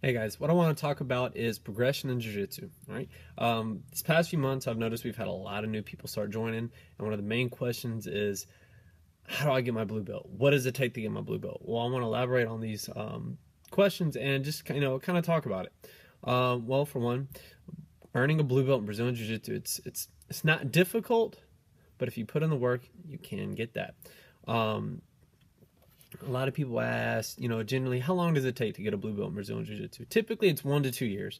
Hey guys, what I want to talk about is progression in Jiu-Jitsu. All right. This past few months, I've noticed we've had a lot of new people start joining, and one of the main questions is, how do I get my blue belt? What does it take to get my blue belt? Well, I want to elaborate on these questions and just kind of talk about it. Well, for one, earning a blue belt in Brazilian Jiu-Jitsu, it's not difficult, but if you put in the work, you can get that. A lot of people ask, generally, how long does it take to get a blue belt in Brazilian Jiu-Jitsu? Typically, it's 1 to 2 years.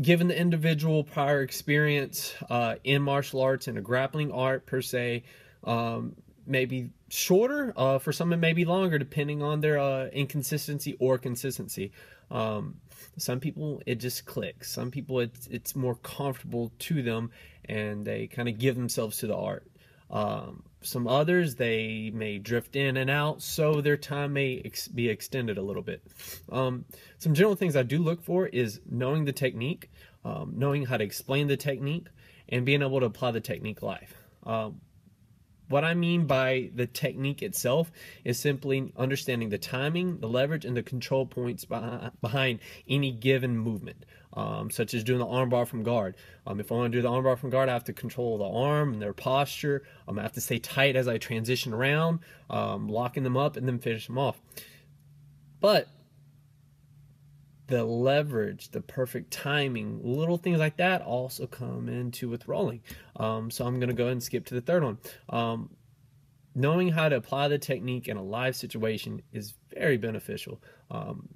Given the individual prior experience in martial arts and a grappling art per se, maybe shorter. For some, it may be longer, depending on their inconsistency or consistency. Some people, it just clicks. Some people, it's more comfortable to them, and they kind of give themselves to the art. Some others, they may drift in and out, so their time may be extended a little bit. Some general things I do look for is knowing the technique, knowing how to explain the technique, and being able to apply the technique live. What I mean by the technique itself is simply understanding the timing, the leverage, and the control points behind any given movement, such as doing the armbar from guard. If I want to do the armbar from guard, I have to control the arm and their posture. I have to stay tight as I transition around, locking them up and then finish them off. But the leverage, the perfect timing, little things like that also come into with rolling. So I'm going to go ahead and skip to the third one. Knowing how to apply the technique in a live situation is very beneficial.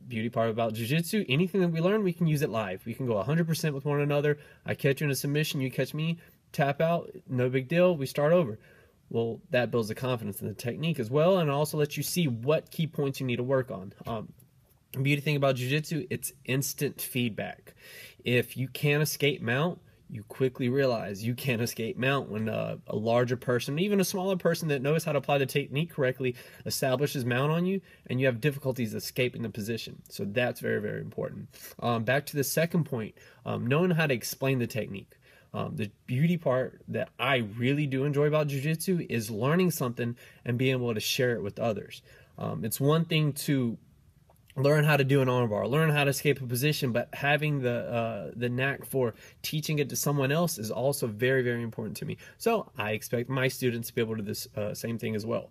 Beauty part about Jiu-Jitsu, anything that we learn, we can use it live. We can go 100% with one another. I catch you in a submission, you catch me, tap out, no big deal, we start over. Well, that builds the confidence in the technique as well, and also lets you see what key points you need to work on. The beauty thing about Jiu-Jitsu, it's instant feedback. If you can't escape mount, you quickly realize you can't escape mount when a larger person, even a smaller person that knows how to apply the technique correctly, establishes mount on you, and you have difficulties escaping the position. So that's very, very important. Back to the second point, knowing how to explain the technique. The beauty part that I really do enjoy about Jiu-Jitsu is learning something and being able to share it with others. It's one thing to learn how to do an armbar, learn how to escape a position, but having the knack for teaching it to someone else is also very, very important to me. So I expect my students to be able to do this same thing as well.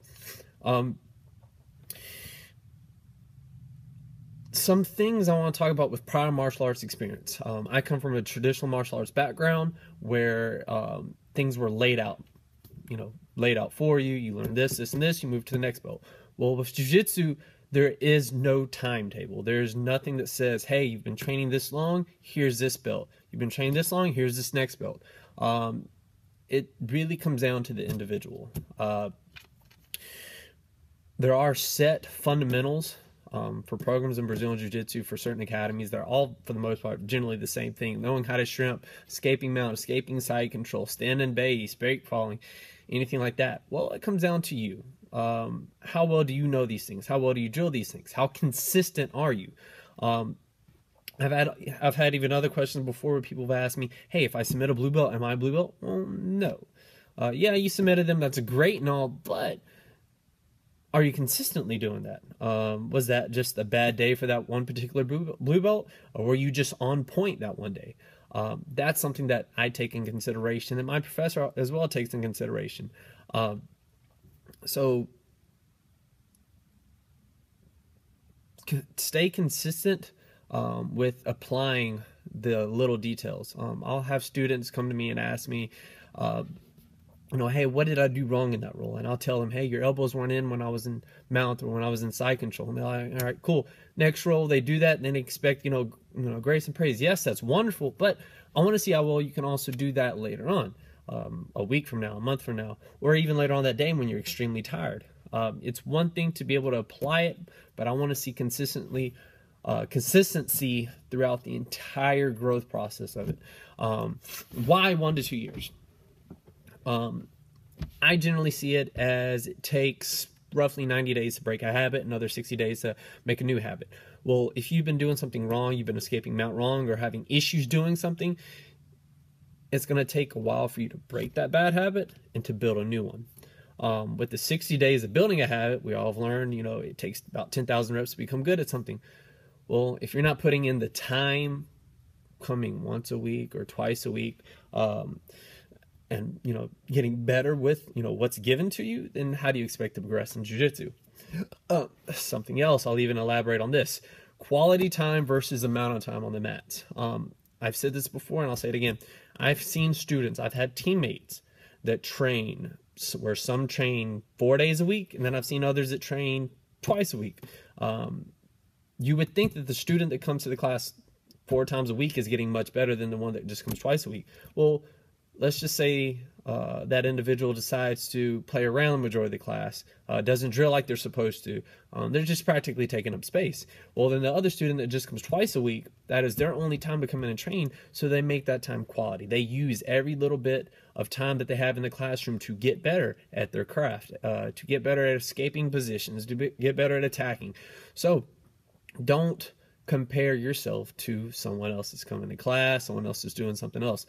Some things I want to talk about with prior martial arts experience. I come from a traditional martial arts background where things were laid out, laid out for you. You learn this, this, and this, you move to the next belt. Well, with Jiu-Jitsu, there is no timetable. There's nothing that says, hey, you've been training this long, here's this belt. You've been training this long, here's this next belt. It really comes down to the individual. There are set fundamentals for programs in Brazilian Jiu-Jitsu for certain academies. They're all, for the most part, generally the same thing. Knowing how to shrimp, escaping mount, escaping side control, standing base, break falling, anything like that. Well, it comes down to you. How well do you know these things? How well do you drill these things? How consistent are you? I've had even other questions before where people have asked me, hey, if I submit a blue belt, am I a blue belt? Well, no. Yeah, you submitted them, that's great and all, but are you consistently doing that? Was that just a bad day for that one particular blue belt, or were you just on point that one day? That's something that I take in consideration, and my professor as well takes in consideration. So stay consistent with applying the little details. I'll have students come to me and ask me, hey, what did I do wrong in that roll? And I'll tell them, hey, your elbows weren't in when I was in mount or when I was in side control. And they're like, all right, cool. Next roll, they do that, and then they expect, grace and praise. Yes, that's wonderful, but I want to see how well you can also do that later on. A week from now, a month from now, or even later on that day when you're extremely tired. It's one thing to be able to apply it, but I want to see consistency throughout the entire growth process of it. Why 1 to 2 years? I generally see it as it takes roughly 90 days to break a habit, another 60 days to make a new habit. Well, if you've been doing something wrong, you've been escaping mount wrong, or having issues doing something, it's going to take a while for you to break that bad habit and to build a new one. With the 60 days of building a habit, we all have learned, it takes about 10,000 reps to become good at something. Well, if you're not putting in the time, coming once a week or twice a week, and getting better with what's given to you, then how do you expect to progress in jiu-jitsu? Something else, I'll even elaborate on this: quality time versus amount of time on the mat. I've said this before and I'll say it again. I've seen students, I've had teammates that train where some train 4 days a week, and then I've seen others that train twice a week. You would think that the student that comes to the class 4 times a week is getting much better than the one that just comes twice a week. Well, let's just say that individual decides to play around the majority of the class, doesn't drill like they're supposed to. They're just practically taking up space. Well, then the other student that just comes twice a week, that is their only time to come in and train, so they make that time quality. They use every little bit of time that they have in the classroom to get better at their craft, to get better at escaping positions, to get better at attacking. So don't compare yourself to someone else that's coming to class, someone else is doing something else.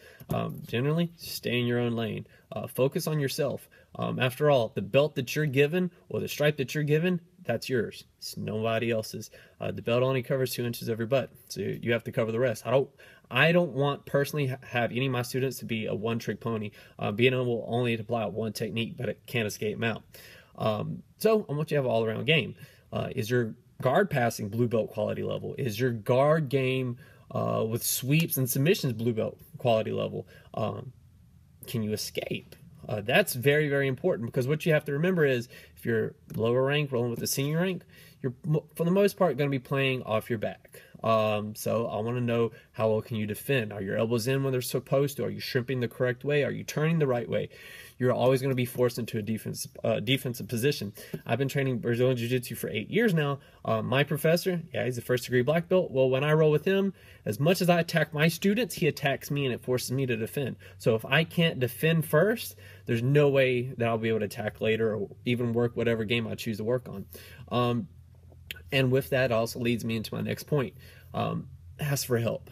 Generally, stay in your own lane. Focus on yourself. After all, the belt that you're given or the stripe that you're given, that's yours. It's nobody else's. The belt only covers 2 inches of your butt, so you have to cover the rest. I don't want personally have any of my students to be a one-trick pony, being able only to apply one technique, but it can't escape them out. So I want you to have an all-around game. Is your guard passing blue belt quality level? Is your guard game with sweeps and submissions blue belt quality level? Can you escape? That's very, very important, because what you have to remember is if you're lower rank rolling with the senior rank, you're for the most part going to be playing off your back. So I want to know, how well can you defend? Are your elbows in when they're supposed to? Are you shrimping the correct way? Are you turning the right way? You're always going to be forced into a defensive position. I've been training Brazilian Jiu-Jitsu for 8 years now. My professor, he's a first-degree black belt. Well, when I roll with him, as much as I attack my students, he attacks me, and it forces me to defend. So if I can't defend first, there's no way that I'll be able to attack later or even work whatever game I choose to work on. And with that also leads me into my next point. Ask for help.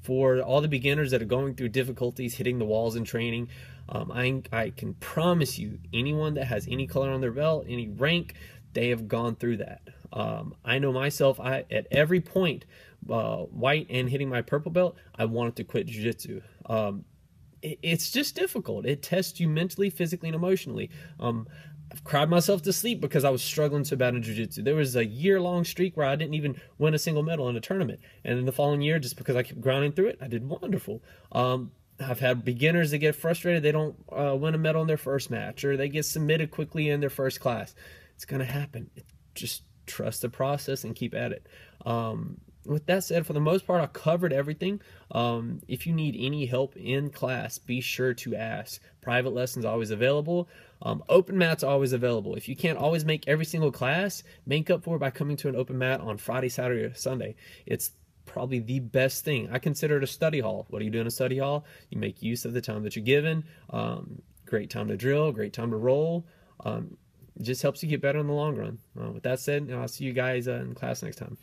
For all the beginners that are going through difficulties hitting the walls in training, I can promise you, anyone that has any color on their belt, any rank, they have gone through that. I know myself, at every point, white and hitting my purple belt, I wanted to quit jiu-jitsu. It's just difficult. It tests you mentally, physically, and emotionally. I've cried myself to sleep because I was struggling so bad in jiu-jitsu. There was a year-long streak where I didn't even win a single medal in a tournament. And in the following year, just because I kept grinding through it, I did wonderful. I've had beginners that get frustrated. They don't win a medal in their first match, or they get submitted quickly in their first class. It's going to happen. Just trust the process and keep at it. With that said, for the most part, I covered everything. If you need any help in class, be sure to ask. Private lessons always available. Open mats always available. If you can't always make every single class, make up for it by coming to an open mat on Friday, Saturday, or Sunday. It's probably the best thing. I consider it a study hall. What do you do in a study hall? You make use of the time that you're given. Great time to drill, great time to roll. It just helps you get better in the long run. With that said, I'll see you guys in class next time.